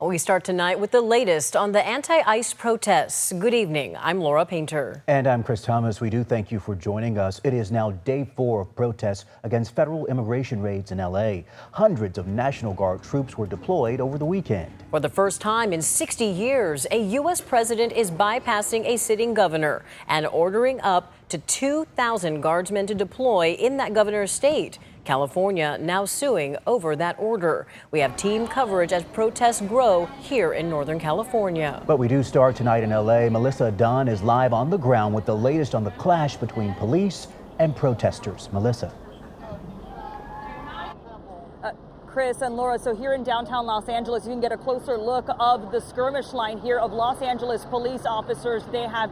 We start tonight with the latest on the anti-ICE protests. Good evening. I'm Laura Painter. And I'm Chris Thomas. We do thank you for joining us. It is now day 4 of protests against federal immigration raids in L.A. Hundreds of National Guard troops were deployed over the weekend. For the first time in 60 years, a U.S. president is bypassing a sitting governor and ordering up to 2,000 guardsmen to deploy in that governor's state. California now suing over that order. We have team coverage as protests grow here in Northern California. But we do start tonight in L.A. Melissa Dunn is live on the ground with the latest on the clash between police and protesters. Melissa. Chris and Laura, so here in downtown Los Angeles, you can get a closer look of the skirmish line here of Los Angeles police officers. They have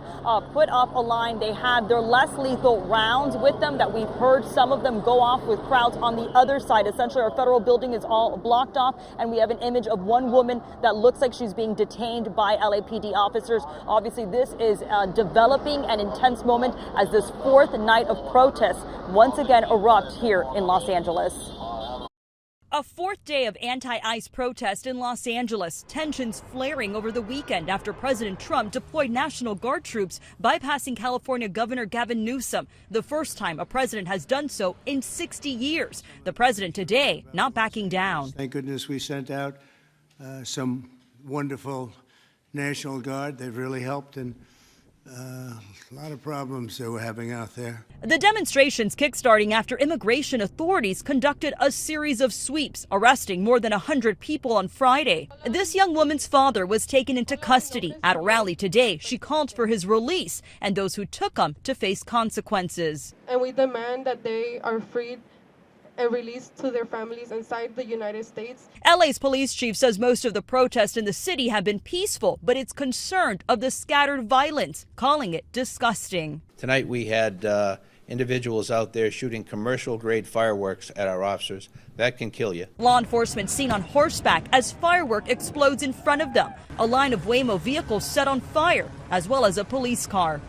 put up a line. They have their less lethal rounds with them that we've heard some of them go off with crowds on the other side. Essentially, our federal building is all blocked off, and we have an image of one woman that looks like she's being detained by LAPD officers. Obviously, this is developing an intense moment as this fourth night of protests once again erupt here in Los Angeles. A fourth day of anti-ICE protest in Los Angeles, tensions flaring over the weekend after President Trump deployed National Guard troops, bypassing California Governor Gavin Newsom, the first time a president has done so in 60 years. The president today not backing down. Thank goodness we sent out some wonderful National Guard. They've really helped, and a lot of problems that we're having out there. The demonstrations kickstarting after immigration authorities conducted a series of sweeps, arresting more than 100 people on Friday. This young woman's father was taken into custody. At a rally today, she called for his release and those who took him to face consequences. And we demand that they are freed and released to their families inside the United States. LA's police chief says most of the protests in the city have been peaceful, but it's concerned of the scattered violence, calling it disgusting. Tonight we had individuals out there shooting commercial-grade fireworks at our officers. That can kill you. Law enforcement seen on horseback as firework explodes in front of them. A line of Waymo vehicles set on fire, as well as a police car.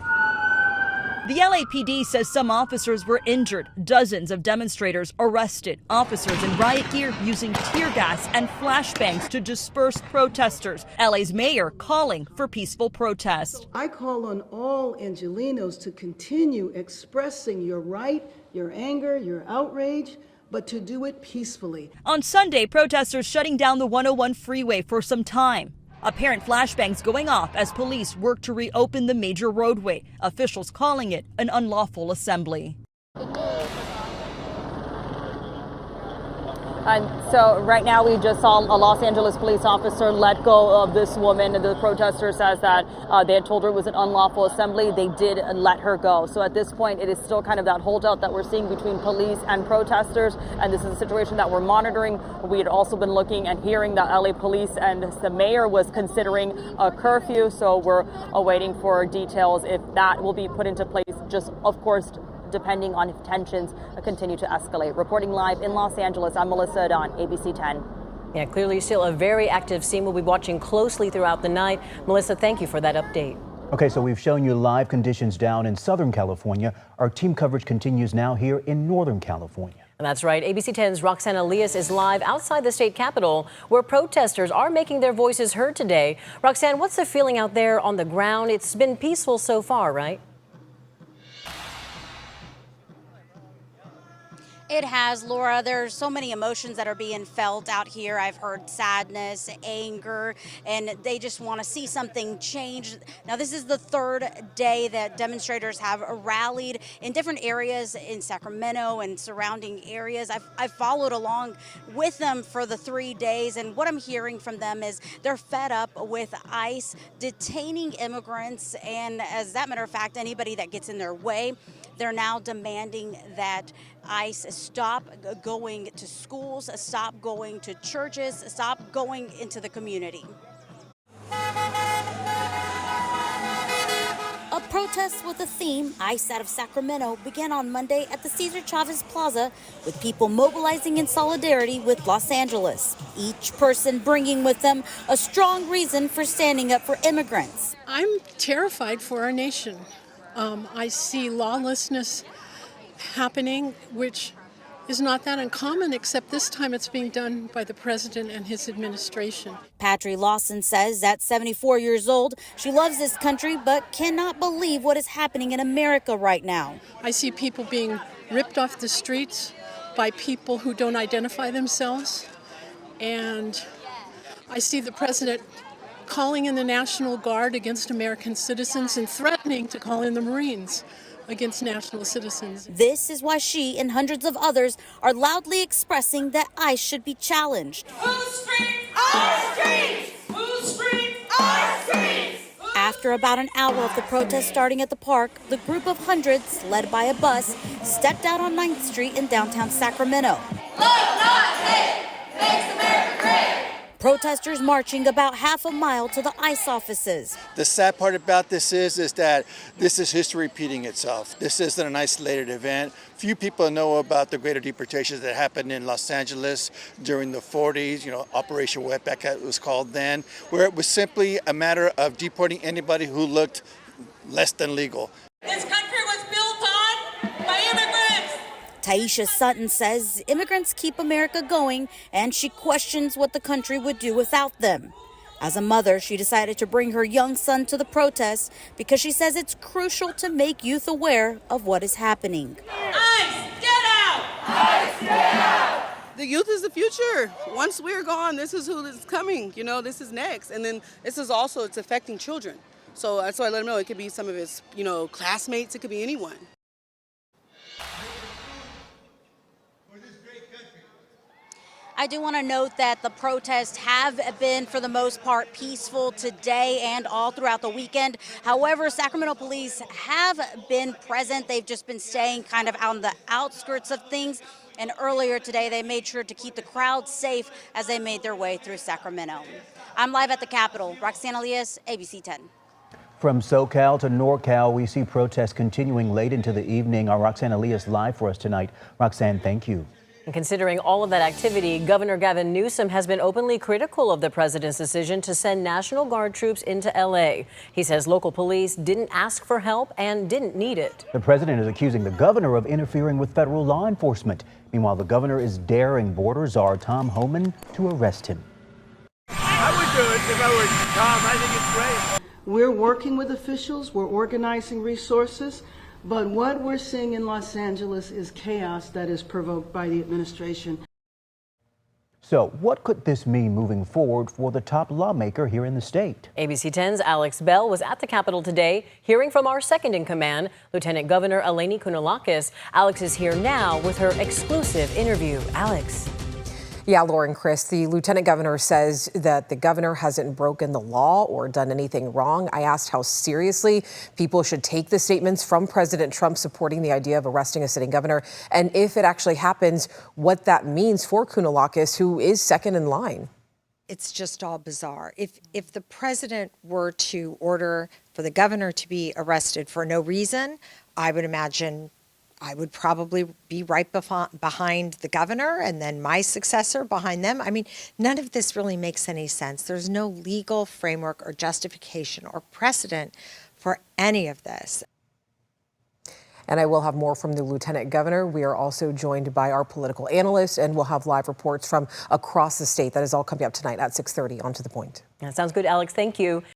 The LAPD says some officers were injured, dozens of demonstrators arrested, officers in riot gear using tear gas and flashbangs to disperse protesters. LA's mayor calling for peaceful protest. I call on all Angelenos to continue expressing your right, your anger, your outrage, but to do it peacefully. On Sunday, protesters shutting down the 101 freeway for some time. Apparent flashbangs going off as police work to reopen the major roadway, officials calling it an unlawful assembly. And so right now we just saw a Los Angeles police officer let go of this woman. The protester says that they had told her it was an unlawful assembly. They did let her go. So at this point, it is still kind of that holdout that we're seeing between police and protesters. And this is a situation that we're monitoring. We had also been looking and hearing that LA police and the mayor was considering a curfew. So we're awaiting for details if that will be put into place. Just, of course, depending on if tensions continue to escalate. Reporting live in Los Angeles, I'm Melissa Dunn, ABC 10. Yeah, clearly still a very active scene. We'll be watching closely throughout the night. Melissa, thank you for that update. Okay, so we've shown you live conditions down in Southern California. Our team coverage continues now here in Northern California. And that's right. ABC 10's Roxana Elias is live outside the state capitol where protesters are making their voices heard today. Roxanne, what's the feeling out there on the ground? It's been peaceful so far, right? It has, Laura. There's so many emotions that are being felt out here. I've heard sadness, anger, and they just want to see something change. Now, this is the third day that demonstrators have rallied in different areas in Sacramento and surrounding areas. I've followed along with them for the 3 days, and what I'm hearing from them is they're fed up with ICE detaining immigrants, and as that matter of fact, anybody that gets in their way. They're now demanding that ICE stop going to schools, stop going to churches, stop going into the community. A protest with a theme, ICE out of Sacramento, began on Monday at the Cesar Chavez Plaza with people mobilizing in solidarity with Los Angeles, each person bringing with them a strong reason for standing up for immigrants. I'm terrified for our nation. I see lawlessness happening, which is not that uncommon, except this time it's being done by the president and his administration. Patry Lawson says at 74 years old, she loves this country but cannot believe what is happening in America right now. I see people being ripped off the streets by people who don't identify themselves, and I see the president calling in the National Guard against American citizens and threatening to call in the Marines against national citizens. This is why she and hundreds of others are loudly expressing that ICE should be challenged. Whose streets? Our streets! Whose streets? Our streets! After about an hour of the protest starting at the park, the group of hundreds, led by a bus, stepped out on 9th Street in downtown Sacramento. Love, not hate, makes America great. Protesters marching about half a mile to the ICE offices. The sad part about this is that this is history repeating itself. This isn't an isolated event. Few people know about the greater deportations that happened in Los Angeles during the 40s, Operation Wetback it was called then, where it was simply a matter of deporting anybody who looked less than legal. This country was built on by immigrants. Taisha Sutton says immigrants keep America going, and she questions what the country would do without them. As a mother, she decided to bring her young son to the protest because she says it's crucial to make youth aware of what is happening. ICE, get out! ICE, get out! The youth is the future. Once we're gone, this is who is coming. This is next. And then this is also, it's affecting children. So that's why I let them know it could be some of his, classmates. It could be anyone. I do want to note that the protests have been, for the most part, peaceful today and all throughout the weekend. However, Sacramento police have been present. They've just been staying kind of on the outskirts of things. And earlier today, they made sure to keep the crowd safe as they made their way through Sacramento. I'm live at the Capitol. Roxanne Elias, ABC 10. From SoCal to NorCal, we see protests continuing late into the evening. Our Roxanne Elias live for us tonight. Roxanne, thank you. And considering all of that activity, Governor Gavin Newsom has been openly critical of the president's decision to send National Guard troops into L.A. He says local police didn't ask for help and didn't need it. The president is accusing the governor of interfering with federal law enforcement. Meanwhile, the governor is daring border czar Tom Homan to arrest him. I would do it if I were Tom. I think it's great. We're working with officials, we're organizing resources, but what we're seeing in Los Angeles is chaos that is provoked by the administration. So what could this mean moving forward for the top lawmaker here in the state? ABC 10's Alex Bell was at the Capitol today, hearing from our second in command, Lieutenant Governor Eleni Kounalakis. Alex is here now with her exclusive interview. Alex. Yeah, Lauren, Chris, the lieutenant governor says that the governor hasn't broken the law or done anything wrong. I asked how seriously people should take the statements from President Trump supporting the idea of arresting a sitting governor, and if it actually happens, what that means for Kounalakis, who is second in line. It's just all bizarre. If the president were to order for the governor to be arrested for no reason, I would imagine I would probably be right behind the governor and then my successor behind them. I mean, none of this really makes any sense. There's no legal framework or justification or precedent for any of this. And I will have more from the lieutenant governor. We are also joined by our political analyst, and we'll have live reports from across the state. That is all coming up tonight at 6:30 on To the Point. That sounds good, Alex. Thank you.